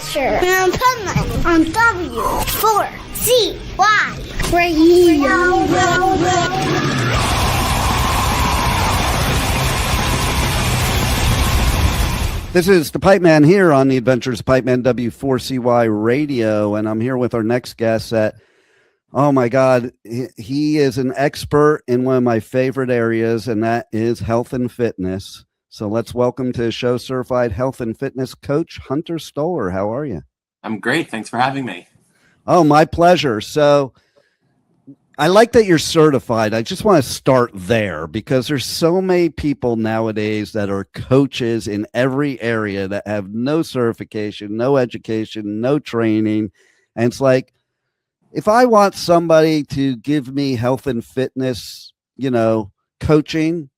Asher, and Pumpkin on W4CY Radio. This is the Pipe Man here on the Adventures of Pipe Man W4CY Radio, and I'm here with our next guest that, oh my God, he is an expert in one of my favorite areas, and that is health and fitness. So let's welcome to the show certified health and fitness coach, Hunter Stoller. How are you? I'm great. Thanks for having me. Oh, my pleasure. So I like that you're certified. I just want to start there because there's so many people nowadays that are coaches in every area that have no certification, no education, no training. And it's like, if I want somebody to give me health and fitness, coaching,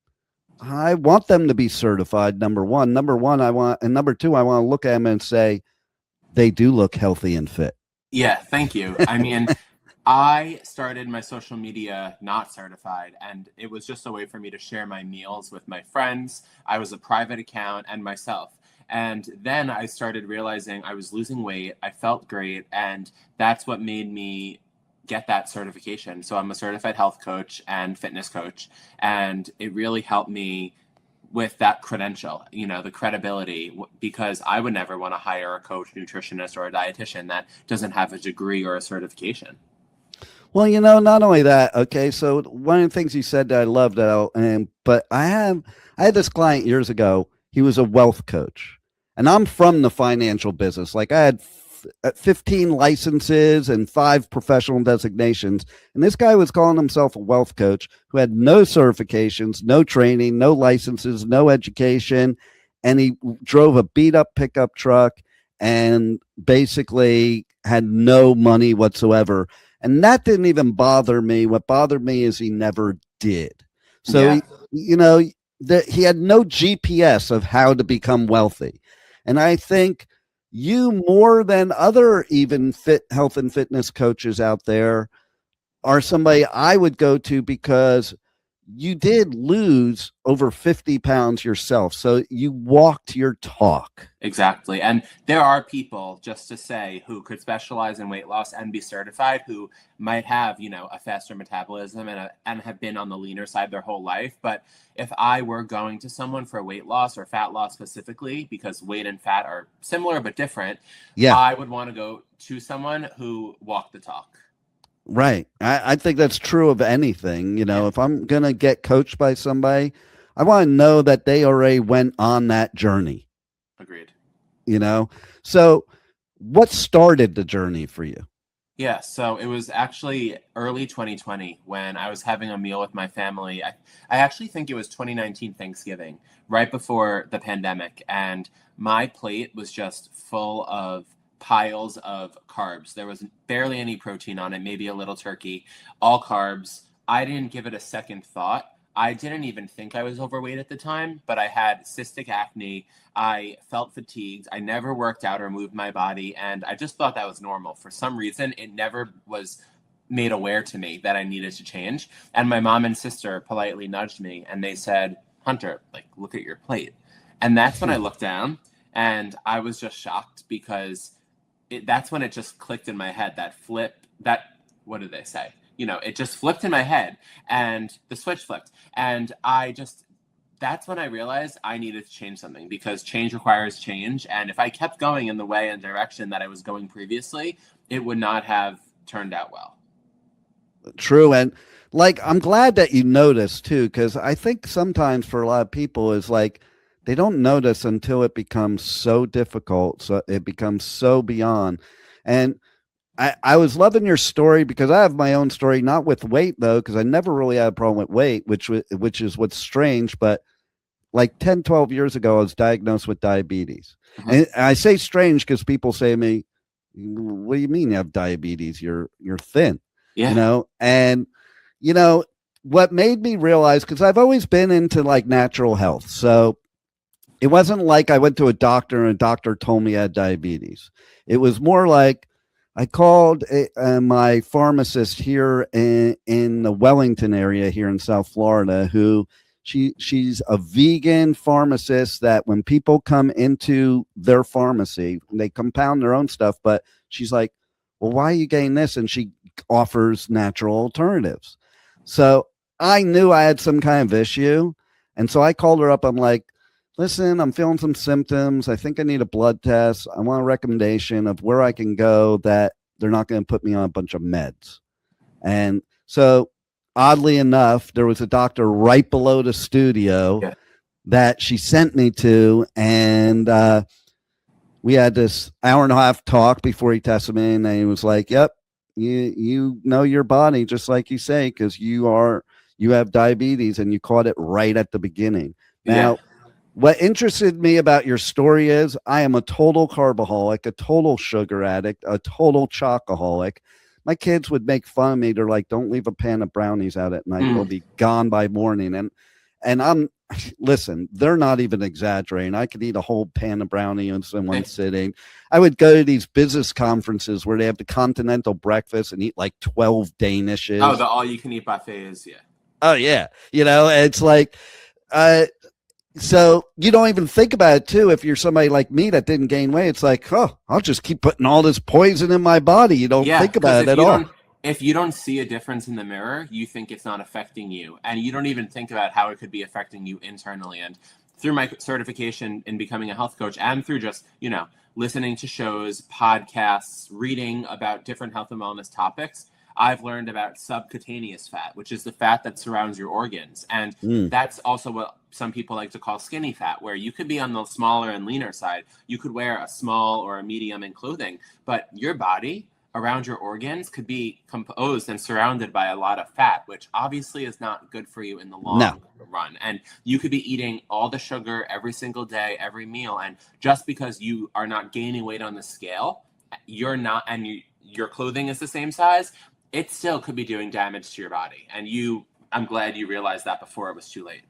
I want them to be certified. Number one, and number two, I want to look at them and say, they do look healthy and fit. Yeah, thank you. I mean, I started my social media not certified, and it was just a way for me to share my meals with my friends. I was a private account and myself. And then I started realizing I was losing weight. I felt great. And that's what made me get that certification. So I'm a certified health coach and fitness coach. And it really helped me with that credential, the credibility, because I would never want to hire a coach, nutritionist, or a dietitian that doesn't have a degree or a certification. Well, not only that, okay, so one of the things you said that I loved, but I had this client years ago. He was a wealth coach, and I'm from the financial business. Like, I had 15 licenses and 5 professional designations, and this guy was calling himself a wealth coach who had no certifications, no training, no licenses, no education, and he drove a beat up pickup truck and basically had no money whatsoever. And that didn't even bother me. What bothered me is he never did. So, he had no GPS of how to become wealthy. And I think you, more than other even health and fitness coaches out there, are somebody I would go to because you did lose over 50 pounds yourself. So you walked your talk. Exactly. And there are people, just to say, who could specialize in weight loss and be certified, who might have, a faster metabolism and have been on the leaner side their whole life. But if I were going to someone for weight loss or fat loss specifically, because weight and fat are similar but different, I would want to go to someone who walked the talk. Right. I think that's true of anything. If I'm going to get coached by somebody, I want to know that they already went on that journey. Agreed. So what started the journey for you? Yeah, so it was actually early 2020 when I was having a meal with my family. I actually think it was 2019 Thanksgiving, right before the pandemic. And my plate was just full of piles of carbs. There was barely any protein on it, maybe a little turkey, all carbs. I didn't give it a second thought. I didn't even think I was overweight at the time, but I had cystic acne. I felt fatigued. I never worked out or moved my body, and I just thought that was normal. For some reason, it never was made aware to me that I needed to change. And my mom and sister politely nudged me, and they said, "Hunter, look at your plate." And that's when I looked down, and I was just shocked because that's when it just clicked in my head, what did they say? It just flipped in my head and the switch flipped. And that's when I realized I needed to change something, because change requires change. And if I kept going in the way and direction that I was going previously, it would not have turned out well. True. And I'm glad that you noticed too, because I think sometimes for a lot of people is they don't notice until it becomes so difficult. So it becomes so beyond. And I was loving your story because I have my own story, not with weight though, because I never really had a problem with weight, which is what's strange. But 10, 12 years ago, I was diagnosed with diabetes. Mm-hmm. And I say strange because people say to me, "What do you mean you have diabetes? You're thin." Yeah. And what made me realize, because I've always been into natural health. So it wasn't like I went to a doctor and a doctor told me I had diabetes. It was more like I called my pharmacist here in the Wellington area here in South Florida, who She's a vegan pharmacist that when people come into their pharmacy, they compound their own stuff, but she's like, well, why are you getting this? And she offers natural alternatives. So I knew I had some kind of issue. And so I called her up. I'm like, listen, I'm feeling some symptoms. I think I need a blood test. I want a recommendation of where I can go that they're not going to put me on a bunch of meds. And so oddly enough, there was a doctor right below the studio that she sent me to, and we had this hour and a half talk before he tested me, and he was like, yep, you know your body, just like you say, because you have diabetes, and you caught it right at the beginning. Now, what interested me about your story is I am a total carbaholic, a total sugar addict, a total chocoholic. My kids would make fun of me. They're like, don't leave a pan of brownies out at night. They'll be gone by morning. And listen, they're not even exaggerating. I could eat a whole pan of brownies in one sitting. I would go to these business conferences where they have the continental breakfast and eat like 12 Danishes. Oh, the all-you-can-eat buffets, yeah. Oh, yeah. It's like, so you don't even think about it, too. If you're somebody like me that didn't gain weight, it's like, oh, I'll just keep putting all this poison in my body. You don't think about it at all. If you don't see a difference in the mirror, you think it's not affecting you. And you don't even think about how it could be affecting you internally. And through my certification in becoming a health coach and through just, listening to shows, podcasts, reading about different health and wellness topics, I've learned about subcutaneous fat, which is the fat that surrounds your organs. And that's also what some people like to call skinny fat, where you could be on the smaller and leaner side. You could wear a small or a medium in clothing, but your body around your organs could be composed and surrounded by a lot of fat, which obviously is not good for you in the long run. And you could be eating all the sugar every single day, every meal. And just because you are not gaining weight on the scale, you're not, and your clothing is the same size, it still could be doing damage to your body. And I'm glad you realized that before it was too late.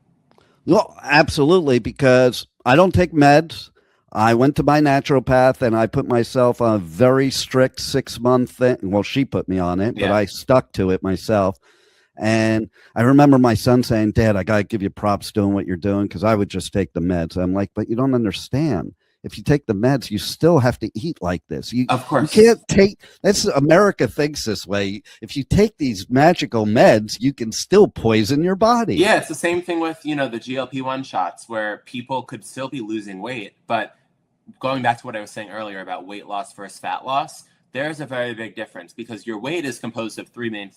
Well, absolutely, because I don't take meds. I went to my naturopath and I put myself on a very strict 6-month thing. Well, she put me on it, but I stuck to it myself. And I remember my son saying, Dad, I got to give you props doing what you're doing, because I would just take the meds. I'm like, but you don't understand. If you take the meds, you still have to eat like this. Of course. You can't take, America thinks this way. If you take these magical meds, you can still poison your body. Yeah, it's the same thing with, the GLP-1 shots, where people could still be losing weight. But going back to what I was saying earlier about weight loss versus fat loss, there's a very big difference, because your weight is composed of four main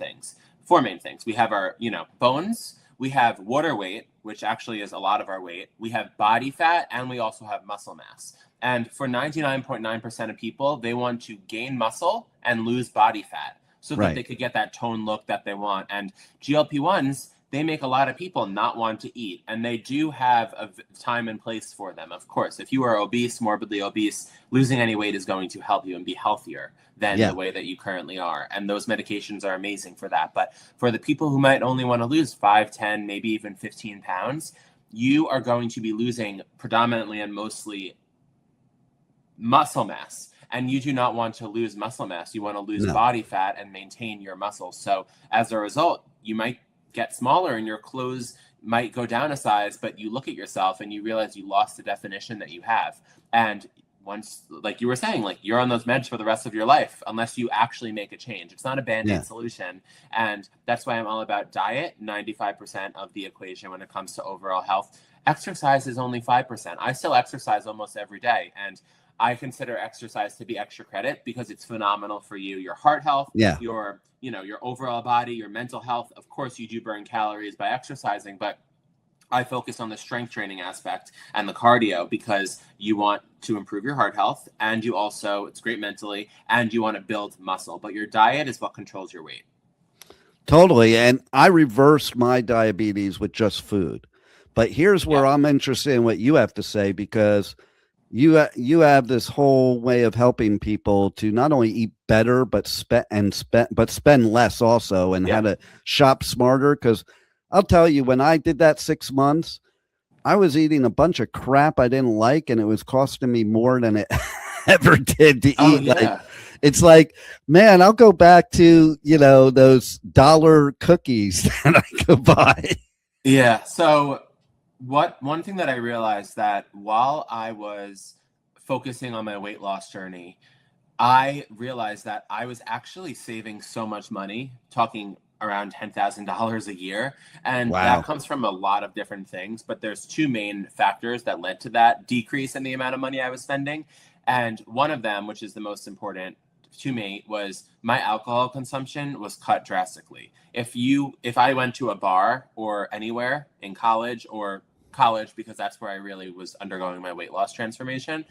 things. We have our, bones. We have water weight, which actually is a lot of our weight. We have body fat, and we also have muscle mass. And for 99.9% of people, they want to gain muscle and lose body fat so that they could get that toned look that they want. And GLP-1s, they make a lot of people not want to eat. And they do have a time and place for them. Of course, if you are obese, morbidly obese, losing any weight is going to help you and be healthier than the way that you currently are. And those medications are amazing for that. But for the people who might only want to lose 5, 10, maybe even 15 pounds, you are going to be losing predominantly and mostly muscle mass. And you do not want to lose muscle mass. You want to lose body fat and maintain your muscles. So as a result, you might get smaller and your clothes might go down a size, but you look at yourself and you realize you lost the definition that you have. And once, like you were saying, like you're on those meds for the rest of your life, unless you actually make a change. It's not a Band-Aid solution. And that's why I'm all about diet, 95% of the equation when it comes to overall health. Exercise is only 5%. I still exercise almost every day. And I consider exercise to be extra credit because it's phenomenal for you, your heart health, your overall body, your mental health. Of course, you do burn calories by exercising, but I focus on the strength training aspect and the cardio because you want to improve your heart health, and you also, it's great mentally, and you want to build muscle. But your diet is what controls your weight. Totally. And I reversed my diabetes with just food. But here's where I'm interested in what you have to say, because you have this whole way of helping people to not only eat better, but spend less also, and how to shop smarter. Because I'll tell you, when I did that 6 months, I was eating a bunch of crap I didn't like, and it was costing me more than it ever did to eat. Like, it's like, man, I'll go back to, those dollar cookies that I could buy. Yeah. So one thing that I realized that while I was focusing on my weight loss journey, I realized that I was actually saving so much money, talking around $10,000 a year. And that Wow. comes from a lot of different things. But there's two main factors that led to that decrease in the amount of money I was spending. And one of them, which is the most important to me, was my alcohol consumption was cut drastically. If I went to a bar or anywhere in college, because that's where I really was undergoing my weight loss transformation,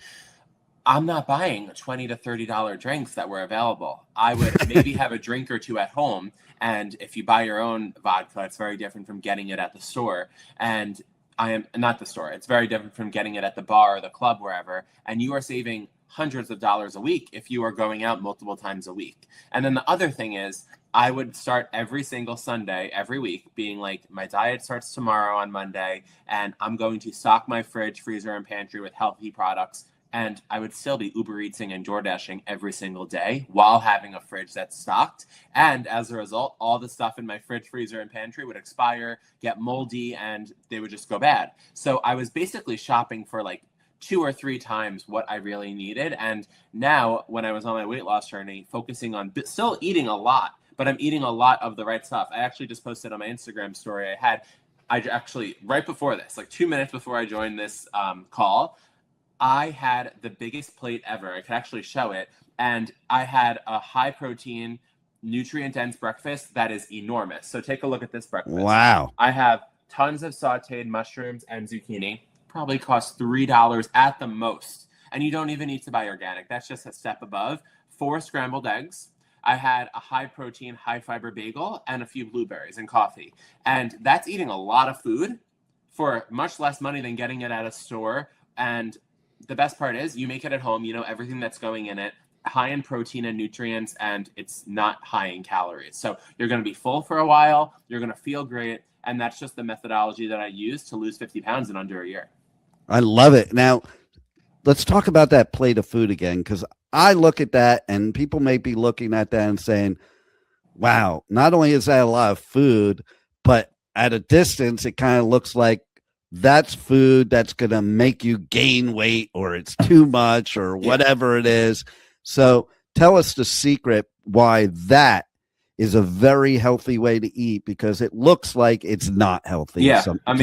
I'm not buying $20 to $30 drinks that were available. I would maybe have a drink or two at home. And if you buy your own vodka, it's very different from getting it at the store. And I am not the store. It's very different from getting it at the bar or the club, wherever. And you are saving hundreds of dollars a week if you are going out multiple times a week. And then the other thing is, I would start every single Sunday, every week, being like, my diet starts tomorrow on Monday, and I'm going to stock my fridge, freezer, and pantry with healthy products. And I would still be Uber Eatsing and DoorDashing every single day while having a fridge that's stocked. And as a result, all the stuff in my fridge, freezer, and pantry would expire, get moldy, and they would just go bad. So I was basically shopping for like 2 or 3 times what I really needed. And now, when I was on my weight loss journey, focusing on still eating a lot, but I'm eating a lot of the right stuff. I actually just posted on my Instagram story. I actually, right before this, like 2 minutes before I joined this call, I had the biggest plate ever. I could actually show it. And I had a high protein, nutrient dense breakfast that is enormous. So take a look at this breakfast. Wow. I have tons of sauteed mushrooms and zucchini. Probably costs $3 at the most. And you don't even need to buy organic. That's just a step above. 4 scrambled eggs. I had a high protein, high fiber bagel and a few blueberries and coffee. And that's eating a lot of food for much less money than getting it at a store. And the best part is you make it at home, you know everything that's going in it, high in protein and nutrients, and it's not high in calories. So you're going to be full for a while, you're going to feel great, and that's just the methodology that I use to lose 50 pounds in under a year. I love it. Now, let's talk about that plate of food again, because I look at that and people may be looking at that and saying, wow, not only is that a lot of food, but at a distance, it kind of looks like that's food that's going to make you gain weight, or it's too much, or whatever it is. So tell us the secret why that is a very healthy way to eat, because it looks like it's not healthy to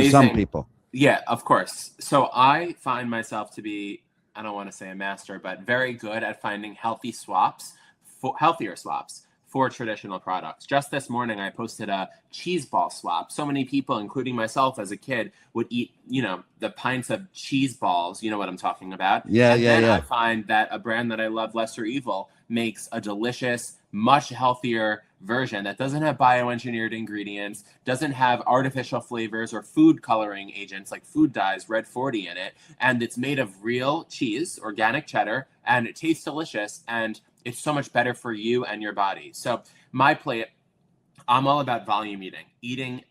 some people. Yeah, of course. So I find myself to be, I don't want to say a master, but very good at finding healthier swaps for traditional products. Just this morning, I posted a cheese ball swap. So many people, including myself as a kid, would eat, the pints of cheese balls. You know what I'm talking about? I find that a brand that I love, Lesser Evil, makes a delicious, much healthier version that doesn't have bioengineered ingredients, doesn't have artificial flavors or food coloring agents like food dyes, Red 40 in it, and it's made of real cheese, organic cheddar, and it tastes delicious, and it's so much better for you and your body. So my plate, I'm all about volume eating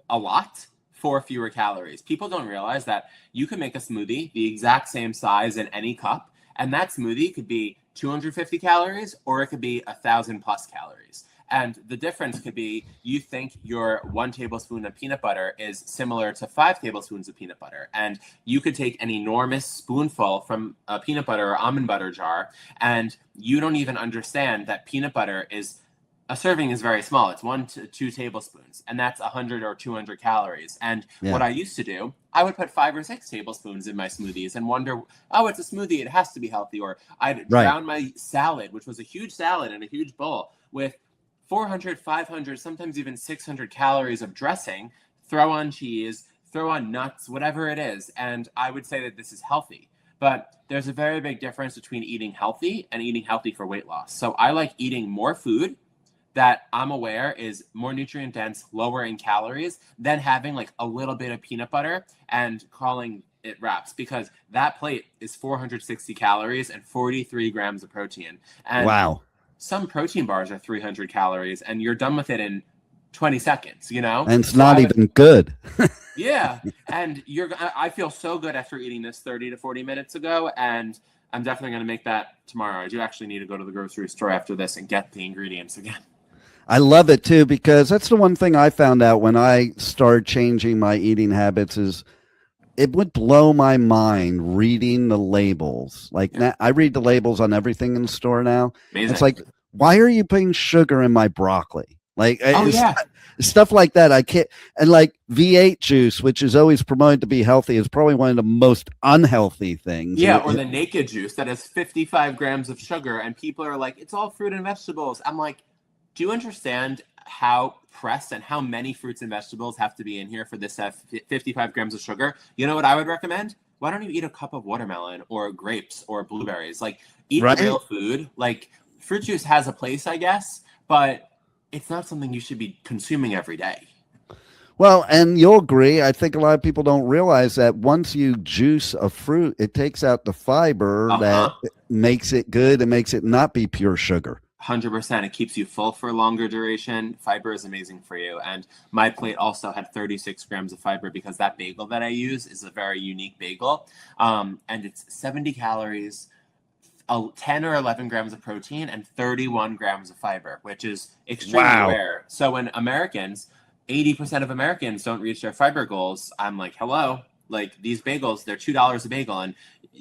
a lot for fewer calories. People don't realize that you can make a smoothie the exact same size in any cup, and that smoothie could be 250 calories or it could be 1,000 plus calories. And the difference could be you think your 1 tablespoon of peanut butter is similar to 5 tablespoons of peanut butter. And you could take an enormous spoonful from a peanut butter or almond butter jar, and you don't even understand that peanut butter a serving is very small. It's 1 to 2 tablespoons, and that's 100 or 200 calories. And what I used to do, I would put 5 or 6 tablespoons in my smoothies and wonder, oh, it's a smoothie, it has to be healthy. Or I'd drown my salad, which was a huge salad in a huge bowl, with 400, 500, sometimes even 600 calories of dressing, throw on cheese, throw on nuts, whatever it is. And I would say that this is healthy. But there's a very big difference between eating healthy and eating healthy for weight loss. So I like eating more food that I'm aware is more nutrient dense, lower in calories, than having like a little bit of peanut butter and calling it wraps, because that plate is 460 calories and 43 grams of protein. And wow. Some protein bars are 300 calories and you're done with it in 20 seconds, And it's not even good. Yeah. And I feel so good after eating this 30 to 40 minutes ago. And I'm definitely going to make that tomorrow. I do actually need to go to the grocery store after this and get the ingredients again. I love it too, because that's the one thing I found out when I started changing my eating habits is it would blow my mind reading the labels. Like Yeah. now, I read the labels on everything in the store now. It's Amazing. like, why are you putting sugar in my broccoli? Like Oh yeah. stuff like that. I can't. And like V8 juice, which is always promoted to be healthy, is probably one of the most unhealthy things. Yeah, or the naked juice that has 55 grams of sugar, and people are like, it's all fruit and vegetables. I'm like, do you understand how pressed and how many fruits and vegetables have to be in here for this 55 grams of sugar? You know what I would recommend? Why don't you eat a cup of watermelon or grapes or blueberries? Like, eat Right? real food. Like, fruit juice has a place, I guess, but it's not something you should be consuming every day. Well, and you'll agree. I think a lot of people don't realize that once you juice a fruit, it takes out the fiber that makes it good and makes it not be pure sugar. 100%. It keeps you full for a longer duration. Fiber is amazing for you. And my plate also had 36 grams of fiber because that bagel that I use is a very unique bagel. And it's 70 calories, 10 or 11 grams of protein, and 31 grams of fiber, which is extremely rare. So when 80% of Americans don't reach their fiber goals, I'm like, hello, like these bagels, they're $2 a bagel. And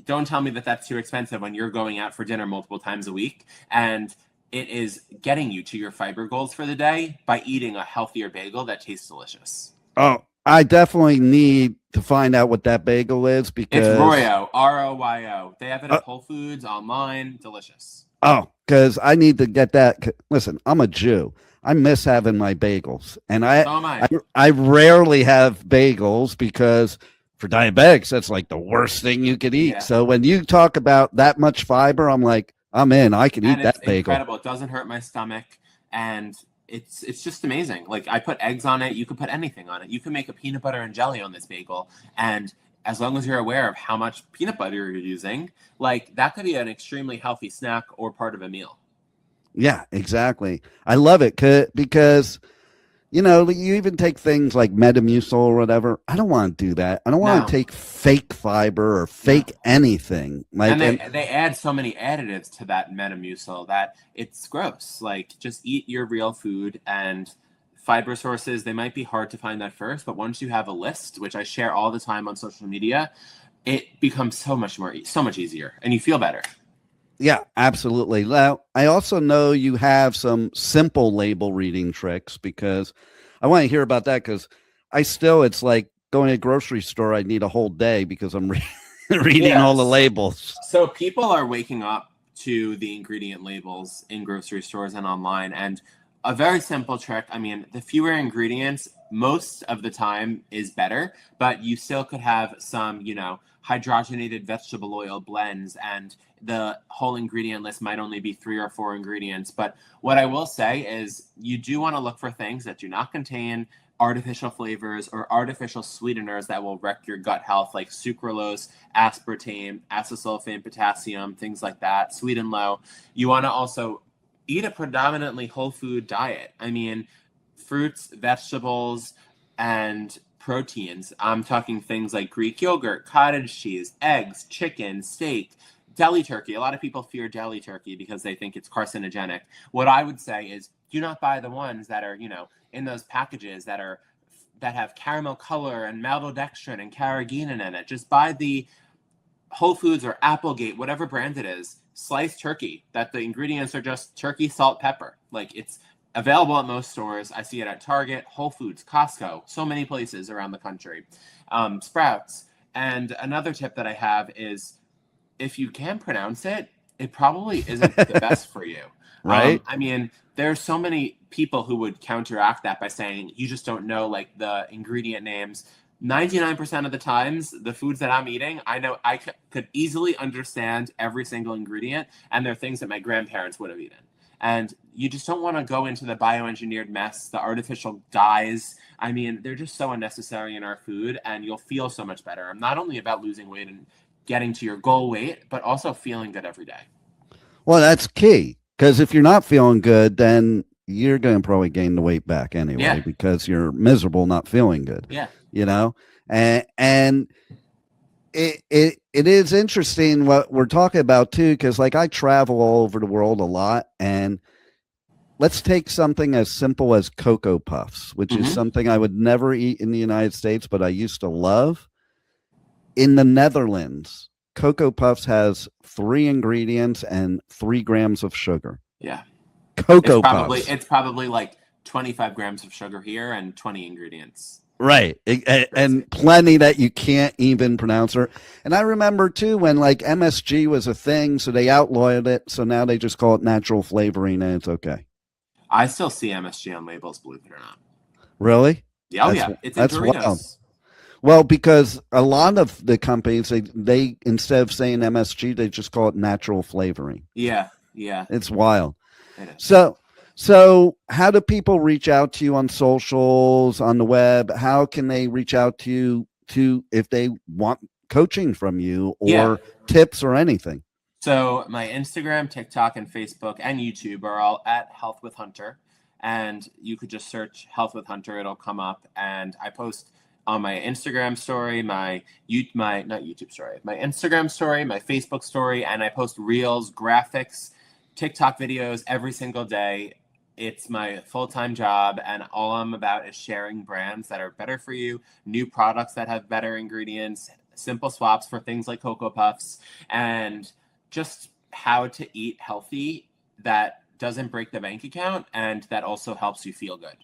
don't tell me that that's too expensive when you're going out for dinner multiple times a week. And it is getting you to your fiber goals for the day by eating a healthier bagel that tastes delicious. Oh, I definitely need to find out what that bagel is because it's Royo, Royo. They have it at Whole Foods, online, delicious. Oh, because I need to get that. Listen, I'm a Jew. I miss having my bagels, and So am I. I rarely have bagels because for diabetics, that's like the worst thing you could eat. Yeah. So when you talk about that much fiber, I'm like, I'm in. I can eat that bagel. Incredible. It doesn't hurt my stomach, and it's just amazing. Like I put eggs on it. You could put anything on it. You can make a peanut butter and jelly on this bagel, and as long as you're aware of how much peanut butter you're using, like that could be an extremely healthy snack or part of a meal. Yeah, exactly. I love it because, you know, you even take things like Metamucil or whatever. I don't want to do that. I don't want to take fake fiber or fake anything. Like, and they add so many additives to that Metamucil that it's gross. Like, just eat your real food, and fiber sources, they might be hard to find at first, but once you have a list, which I share all the time on social media, it becomes so much easier, and you feel better. Yeah, absolutely. Now, I also know you have some simple label reading tricks because I want to hear about that because it's like going to a grocery store. I need a whole day because I'm reading all the labels. So people are waking up to the ingredient labels in grocery stores and online. And a very simple trick, I mean, the fewer ingredients most of the time is better, but you still could have some, hydrogenated vegetable oil blends, and the whole ingredient list might only be 3 or 4 ingredients. But what I will say is you do want to look for things that do not contain artificial flavors or artificial sweeteners that will wreck your gut health, like sucralose, aspartame, acesulfame, potassium, things like that, sweet and low. You want to also eat a predominantly whole food diet. I mean, fruits, vegetables, and proteins. I'm talking things like Greek yogurt, cottage cheese, eggs, chicken, steak, deli turkey. A lot of people fear deli turkey because they think it's carcinogenic. What I would say is do not buy the ones that are, in those packages that have caramel color and maltodextrin and carrageenan in it. Just buy the Whole Foods or Applegate, whatever brand it is, sliced turkey, that the ingredients are just turkey, salt, pepper. Like, it's available at most stores. I see it at Target, Whole Foods, Costco, so many places around the country. Sprouts. And another tip that I have is if you can pronounce it, it probably isn't the best for you. Right. I mean, there's so many people who would counteract that by saying you just don't know like the ingredient names. 99% of the times, the foods that I'm eating, I know I could easily understand every single ingredient, and they're things that my grandparents would have eaten. And you just don't want to go into the bioengineered mess, the artificial dyes. I mean, they're just so unnecessary in our food, and you'll feel so much better. I'm not only about losing weight and getting to your goal weight, but also feeling good every day. Well, that's key, because if you're not feeling good, then you're going to probably gain the weight back anyway because you're miserable not feeling good. Yeah. And it is interesting what we're talking about too, because like I travel all over the world a lot, and let's take something as simple as Cocoa Puffs, which is something I would never eat in the United States, but I used to love. In the Netherlands, Cocoa Puffs has 3 ingredients and 3 grams of sugar. Yeah. Cocoa Puffs. It's probably like 25 grams of sugar here and 20 ingredients. Right. And plenty that you can't even pronounce. And I remember too when like MSG was a thing, so they outlawed it. So now they just call it natural flavoring and it's okay. I still see MSG on labels, believe it or not. Really? Yeah, it's in Doritos. Wild. Well, because a lot of the companies, they instead of saying MSG, they just call it natural flavoring. Yeah. It's wild. It is. So how do people reach out to you on socials, on the web? How can they reach out to you if they want coaching from you or tips or anything? So my Instagram, TikTok, and Facebook and YouTube are all at Health with Hunter. And you could just search Health with Hunter. It'll come up. And I post on my Instagram story, my Instagram story, my Facebook story, and I post reels, graphics, TikTok videos every single day. It's my full-time job, and all I'm about is sharing brands that are better for you, new products that have better ingredients, simple swaps for things like Cocoa Puffs, and just how to eat healthy that doesn't break the bank account and that also helps you feel good.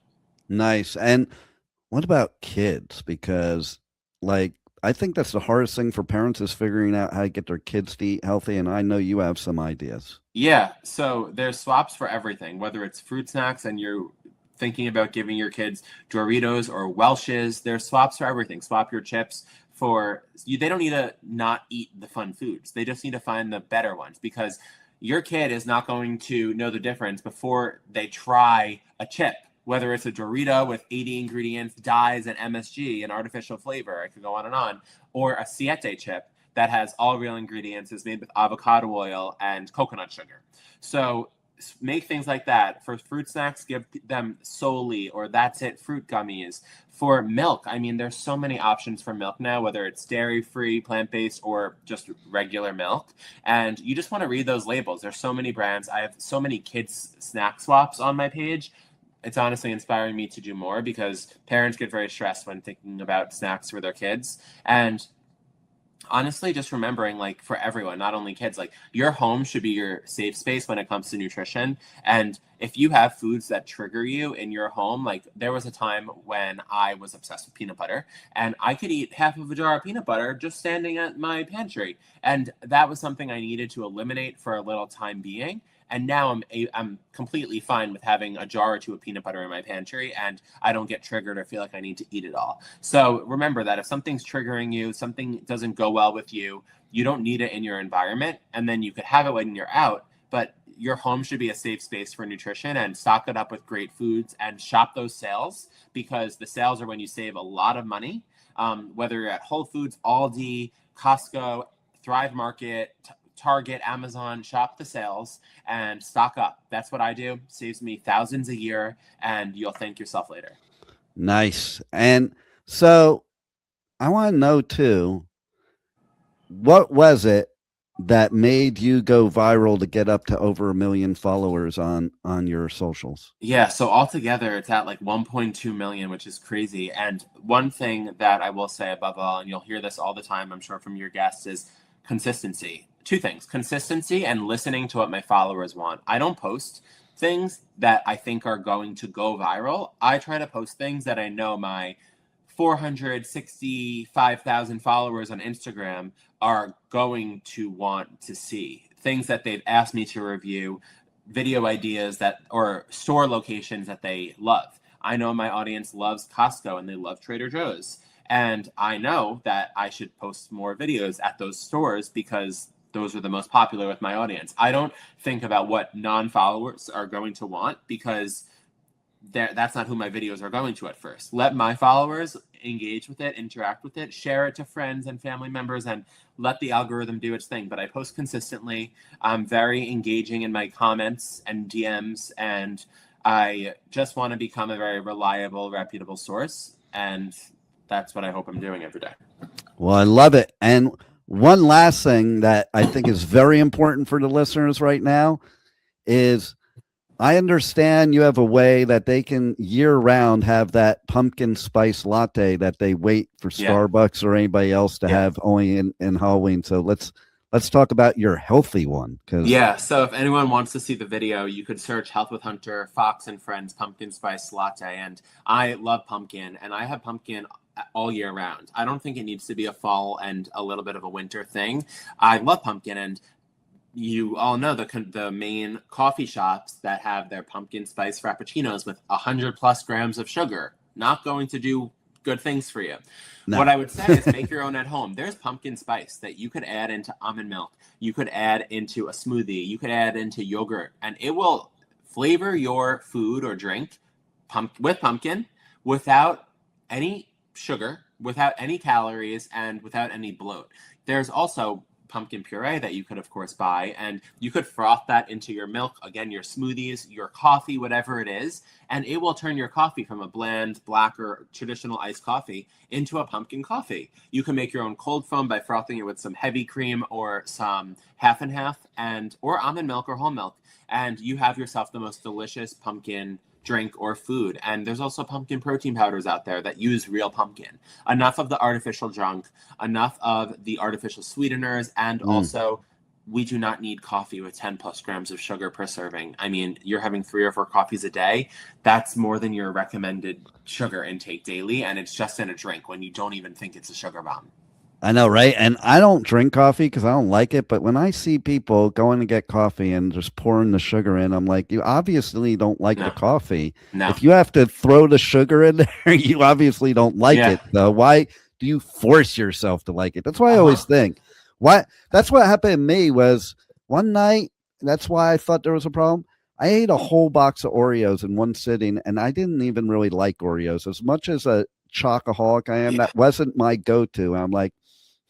Nice. And what about kids? Because like I think that's the hardest thing for parents is figuring out how to get their kids to eat healthy. And I know you have some ideas. Yeah. So there's swaps for everything, whether it's fruit snacks and you're thinking about giving your kids Doritos or Welch's. There's swaps for everything. Swap your chips for you. They don't need to not eat the fun foods. They just need to find the better ones because your kid is not going to know the difference before they try a chip. Whether it's a Dorito with 80 ingredients, dyes, and MSG, and artificial flavor, I could go on, or a Siete chip that has all real ingredients, is made with avocado oil and coconut sugar. So make things like that. For fruit snacks, give them solely or that's it fruit gummies. For milk, I mean, there's so many options for milk now, whether it's dairy-free, plant-based, or just regular milk. And you just want to read those labels. There's so many brands. I have so many kids snack swaps on my page. It's honestly inspiring me to do more because parents get very stressed when thinking about snacks for their kids. And honestly, just remembering, like, for everyone, not only kids, like, your home should be your safe space when it comes to nutrition. And if you have foods that trigger you in your home, like, there was a time when I was obsessed with peanut butter, and I could eat half of a jar of peanut butter just standing at my pantry. And that was something I needed to eliminate for a little time being. And now I'm completely fine with having a jar or two of peanut butter in my pantry, and I don't get triggered or feel like I need to eat it all. So remember that if something's triggering you, something doesn't go well with you, you don't need it in your environment, and then you could have it when you're out, but your home should be a safe space for nutrition, and stock it up with great foods and shop those sales because the sales are when you save a lot of money, whether you're at Whole Foods, Aldi, Costco, Thrive Market, Target, Amazon, shop the sales and stock up. That's what I do. Saves me thousands a year, and you'll thank yourself later. Nice. And so I want to know too, what was it that made you go viral to get up to over 1 million followers on your socials? Yeah, so altogether it's at like 1.2 million, which is crazy. And one thing that I will say above all, and you'll hear this all the time, I'm sure, from your guests, is consistency. 2 things: consistency and listening to what my followers want. I don't post things that I think are going to go viral. I try to post things that I know my 465,000 followers on Instagram are going to want to see. Things that they've asked me to review, video ideas that or store locations that they love. I know my audience loves Costco and they love Trader Joe's. And I know that I should post more videos at those stores because those are the most popular with my audience. I don't think about what non-followers are going to want because that's not who my videos are going to at first. Let my followers engage with it, interact with it, share it to friends and family members, and let the algorithm do its thing. But I post consistently. I'm very engaging in my comments and DMs, and I just want to become a very reliable, reputable source. And that's what I hope I'm doing every day. Well, I love it. And one last thing that I think is very important for the listeners right now is I understand you have a way that they can year round have that pumpkin spice latte that they wait for Starbucks or anybody else to have only in Halloween. So let's talk about your healthy one. So if anyone wants to see the video, you could search Health with Hunter, Fox and Friends Pumpkin Spice Latte. And I love pumpkin, and I have pumpkin all year round. I don't think it needs to be a fall and a little bit of a winter thing. I love pumpkin, and you all know the main coffee shops that have their pumpkin spice frappuccinos with 100+ grams of sugar, not going to do good things for you. No. What I would say is make your own at home. There's pumpkin spice that you could add into almond milk. You could add into a smoothie. You could add into yogurt, and it will flavor your food or drink with pumpkin without any sugar, without any calories, and without any bloat. There's also pumpkin puree that you could of course buy, and you could froth that into your milk, again, your smoothies, your coffee, whatever it is, and it will turn your coffee from a bland black or traditional iced coffee into a pumpkin coffee. You can make your own cold foam by frothing it with some heavy cream or some half and half, or almond milk or whole milk, and you have yourself the most delicious pumpkin drink or food. And there's also pumpkin protein powders out there that use real pumpkin. Enough of the artificial junk, enough of the artificial sweeteners, and also we do not need coffee with 10+ grams of sugar per serving. I mean, you're having 3 or 4 coffees a day. That's more than your recommended sugar intake daily, and it's just in a drink when you don't even think it's a sugar bomb. I know, right? And I don't drink coffee because I don't like it. But when I see people going to get coffee and just pouring the sugar in, I'm like, you obviously don't like the coffee. No. If you have to throw the sugar in there, you obviously don't like it. Though. Why do you force yourself to like it? That's why I always think. That's what happened to me was one night. That's why I thought there was a problem. I ate a whole box of Oreos in one sitting, and I didn't even really like Oreos. As much as a chocoholic I am, that wasn't my go-to. I'm like,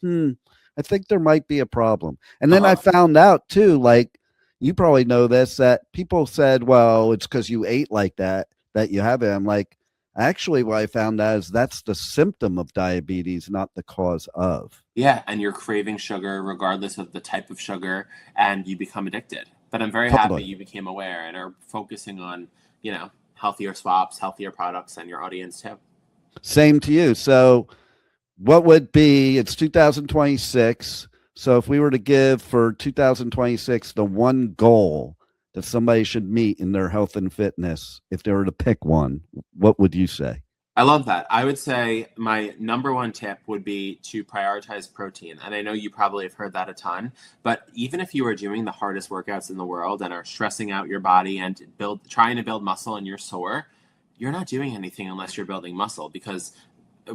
I think there might be a problem. And then I found out too, like you probably know this, that people said, well, it's because you ate like that you have it. I'm like, actually what I found out is that's the symptom of diabetes, not the cause of. Yeah, and you're craving sugar regardless of the type of sugar, and you become addicted. But I'm very happy you became aware and are focusing on, healthier swaps, healthier products, and your audience too. Same to you. So what would be, it's 2026. So if we were to give for 2026, the one goal that somebody should meet in their health and fitness, if they were to pick one, what would you say? I love that. I would say my number one tip would be to prioritize protein. And I know you probably have heard that a ton, but even if you are doing the hardest workouts in the world and are stressing out your body and trying to build muscle and you're sore, you're not doing anything unless you're building muscle, because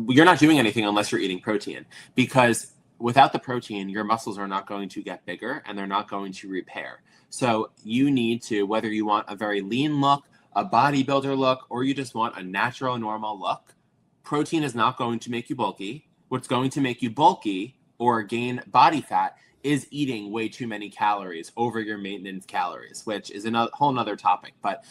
you're not doing anything unless you're eating protein, because without the protein, your muscles are not going to get bigger and they're not going to repair. So you need to, whether you want a very lean look, a bodybuilder look, or you just want a natural, normal look, protein is not going to make you bulky. What's going to make you bulky or gain body fat is eating way too many calories over your maintenance calories, which is a whole nother topic. But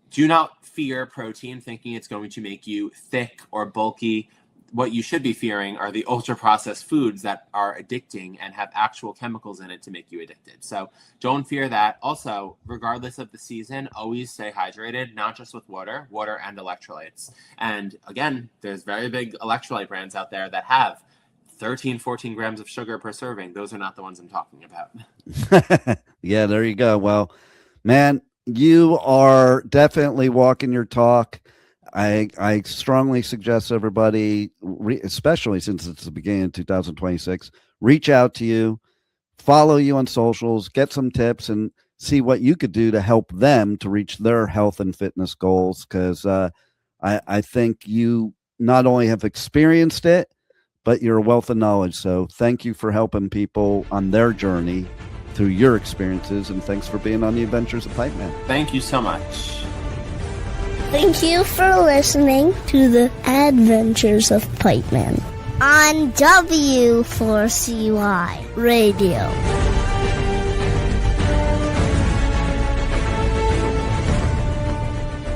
do not fear protein thinking it's going to make you thick or bulky. What you should be fearing are the ultra-processed foods that are addicting and have actual chemicals in it to make you addicted. So don't fear that. Also, regardless of the season, always stay hydrated, not just with water and electrolytes. And again, there's very big electrolyte brands out there that have 13, 14 grams of sugar per serving. Those are not the ones I'm talking about. Yeah, there you go. Well, man, you are definitely walking your talk. I strongly suggest everybody, especially since it's the beginning of 2026, reach out to you, follow you on socials, get some tips, and see what you could do to help them to reach their health and fitness goals. Because I think you not only have experienced it, but you're a wealth of knowledge. So thank you for helping people on their journey through your experiences, and thanks for being on the Adventures of Pipe Man. Thank you so much. Thank you for listening to the Adventures of Pipe Man on W4CY Radio.